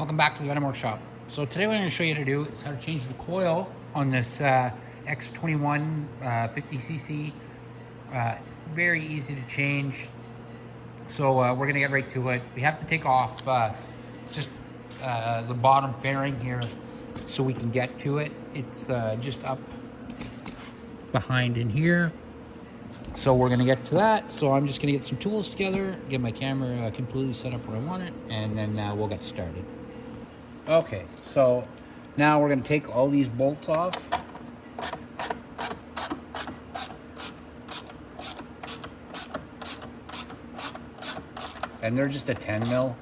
Welcome back to the Venom Workshop. So today what I'm going to show you how to do is how to change the coil on this X21 50cc. Very easy to change. So we're going to get right to it. We have to take off just the bottom fairing here so we can get to it. It's just up behind in here. So we're gonna get to that. So I'm just gonna get some tools together, get my camera completely set up where I want it, and then we'll get started. Okay, so now we're gonna take all these bolts off. And they're just a 10 mil.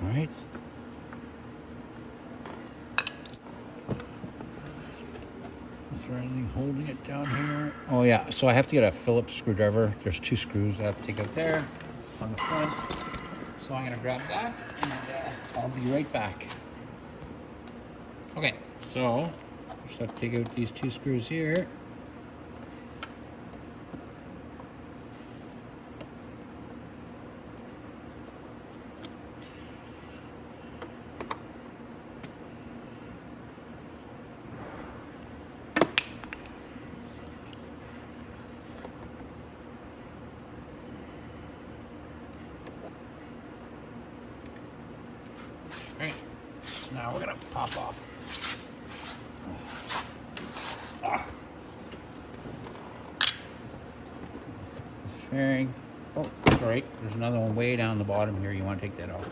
All right. Is there anything holding it down here? Oh yeah, so I have to get a Phillips screwdriver. There's 2 screws I have to take out there on the front. So I'm gonna grab that and I'll be right back. Okay, so just have to take out these 2 screws here. Alright, so now we're gonna pop off. This fairing. Oh, sorry, there's another one way down the bottom here. You want to take that off.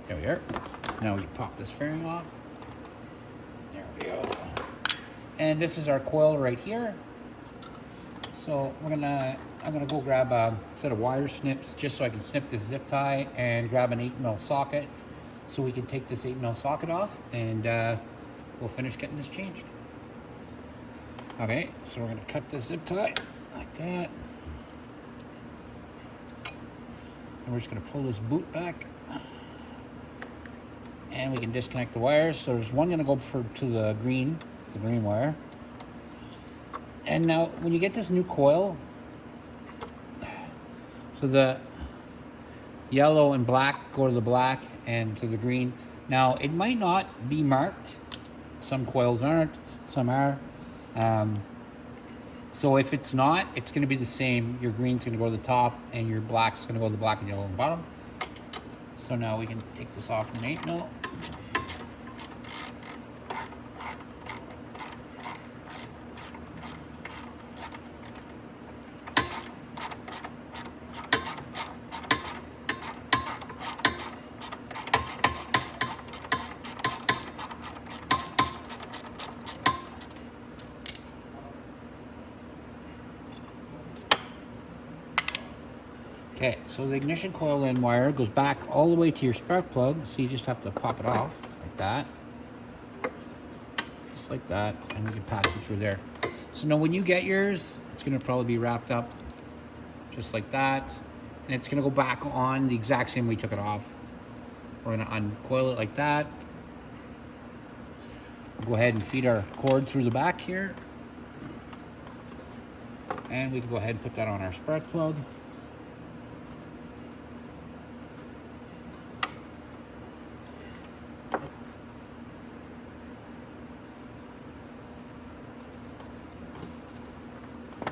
There we are. Now we pop this fairing off. There we go. And this is our coil right here. So I'm gonna go grab a set of wire snips just so I can snip this zip tie and grab an 8mm socket so we can take this 8mm socket off and we'll finish getting this changed. Okay, so we're gonna cut this zip tie like that. And we're just gonna pull this boot back. And we can disconnect the wires. So there's one gonna go to the green. It's the green wire. And now when you get this new coil, so the yellow and black go to the black and to the green. Now it might not be marked. Some coils aren't, some are. So if it's not, it's gonna be the same. Your green's gonna go to the top and your black's gonna go to the black and yellow on the bottom. So now we can take this off from 8mm. Okay, so the ignition coil end wire goes back all the way to your spark plug, so you just have to pop it off like that. Just like that, and we can pass it through there. So now when you get yours, it's gonna probably be wrapped up just like that, and it's gonna go back on the exact same way we took it off. We're gonna uncoil it like that. We'll go ahead and feed our cord through the back here. And we can go ahead and put that on our spark plug.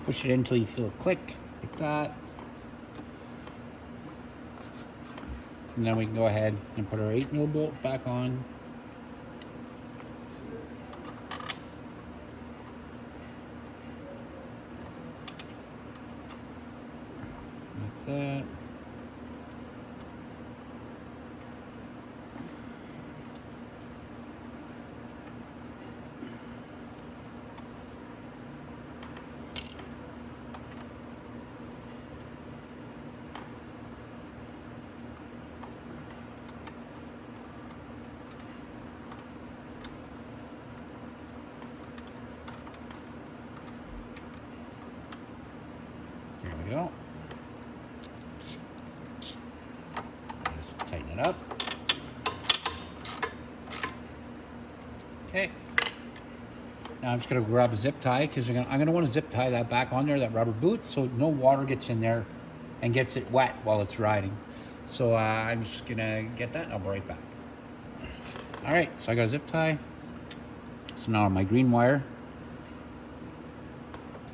Push it in until you feel it click, like that. And then we can go ahead and put our 8mm bolt back on. Like that. it up. Okay. Now I'm just gonna grab a zip tie because I'm gonna want to zip tie that back on there, that rubber boot, so no water gets in there and gets it wet while it's riding. So I'm just gonna get that and I'll be right back. All right, so I got a zip tie. So now my green wire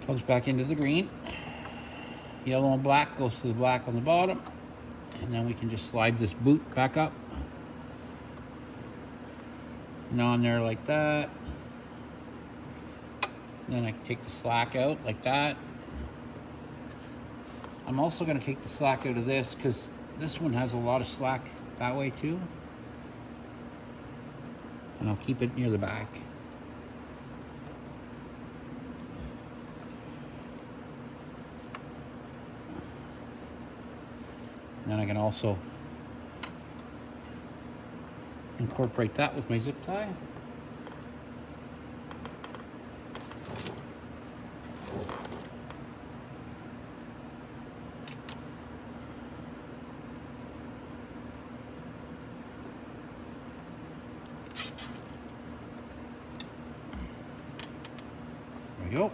plugs back into the green. Yellow and black goes to the black on the bottom. And then we can just slide this boot back up. And on there like that. Then I can take the slack out like that. I'm also going to take the slack out of this because this one has a lot of slack that way too. And I'll keep it near the back. And then I can also incorporate that with my zip tie. There we go.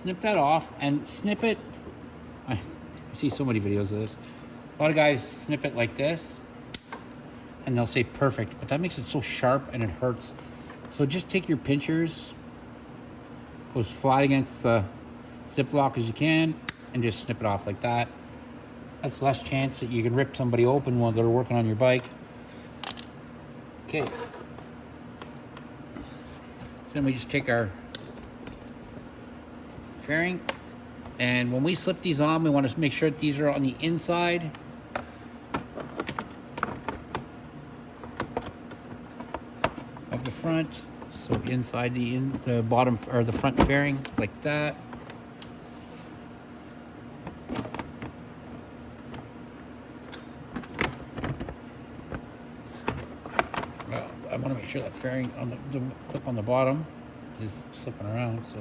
Snip that off and snip it. I see so many videos of this. A lot of guys snip it like this and they'll say perfect, but that makes it so sharp and it hurts. So just take your pinchers, go as flat against the Ziploc as you can, and just snip it off like that. That's less chance that you can rip somebody open while they're working on your bike. Okay. So then we just take our fairing, and when we slip these on, we want to make sure that these are on the inside of the front. So inside the bottom or the front fairing, like that. Well, I want to make sure that fairing on the clip on the bottom is slipping around, so.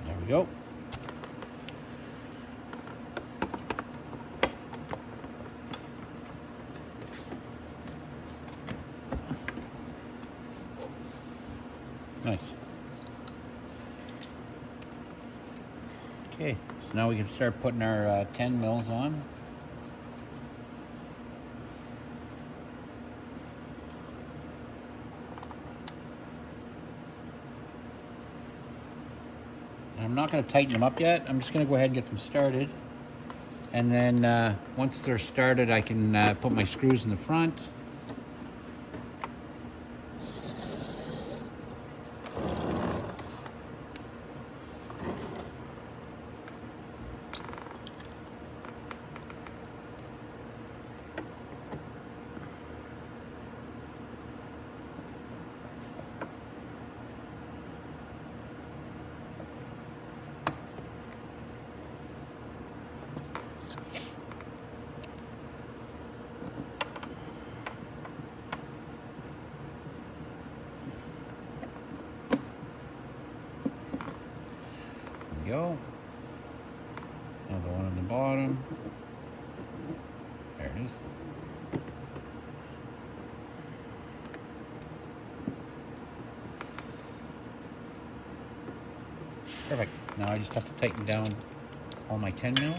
There we go. Nice. Okay, so now we can start putting our 10 mils on. And I'm not going to tighten them up yet. I'm just going to go ahead and get them started. And then once they're started, I can put my screws in the front. Go. Another one on the bottom. There it is. Perfect. Now I just have to tighten down all my 10 mils.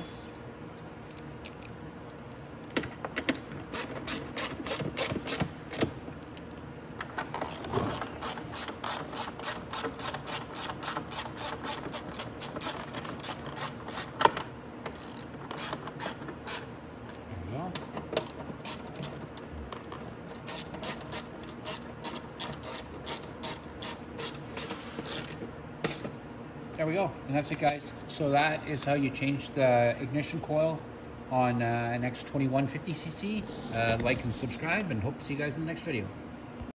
There we go, and that's it, guys. So that is how you change the ignition coil on an X21 50cc. Like and subscribe, and hope to see you guys in the next video.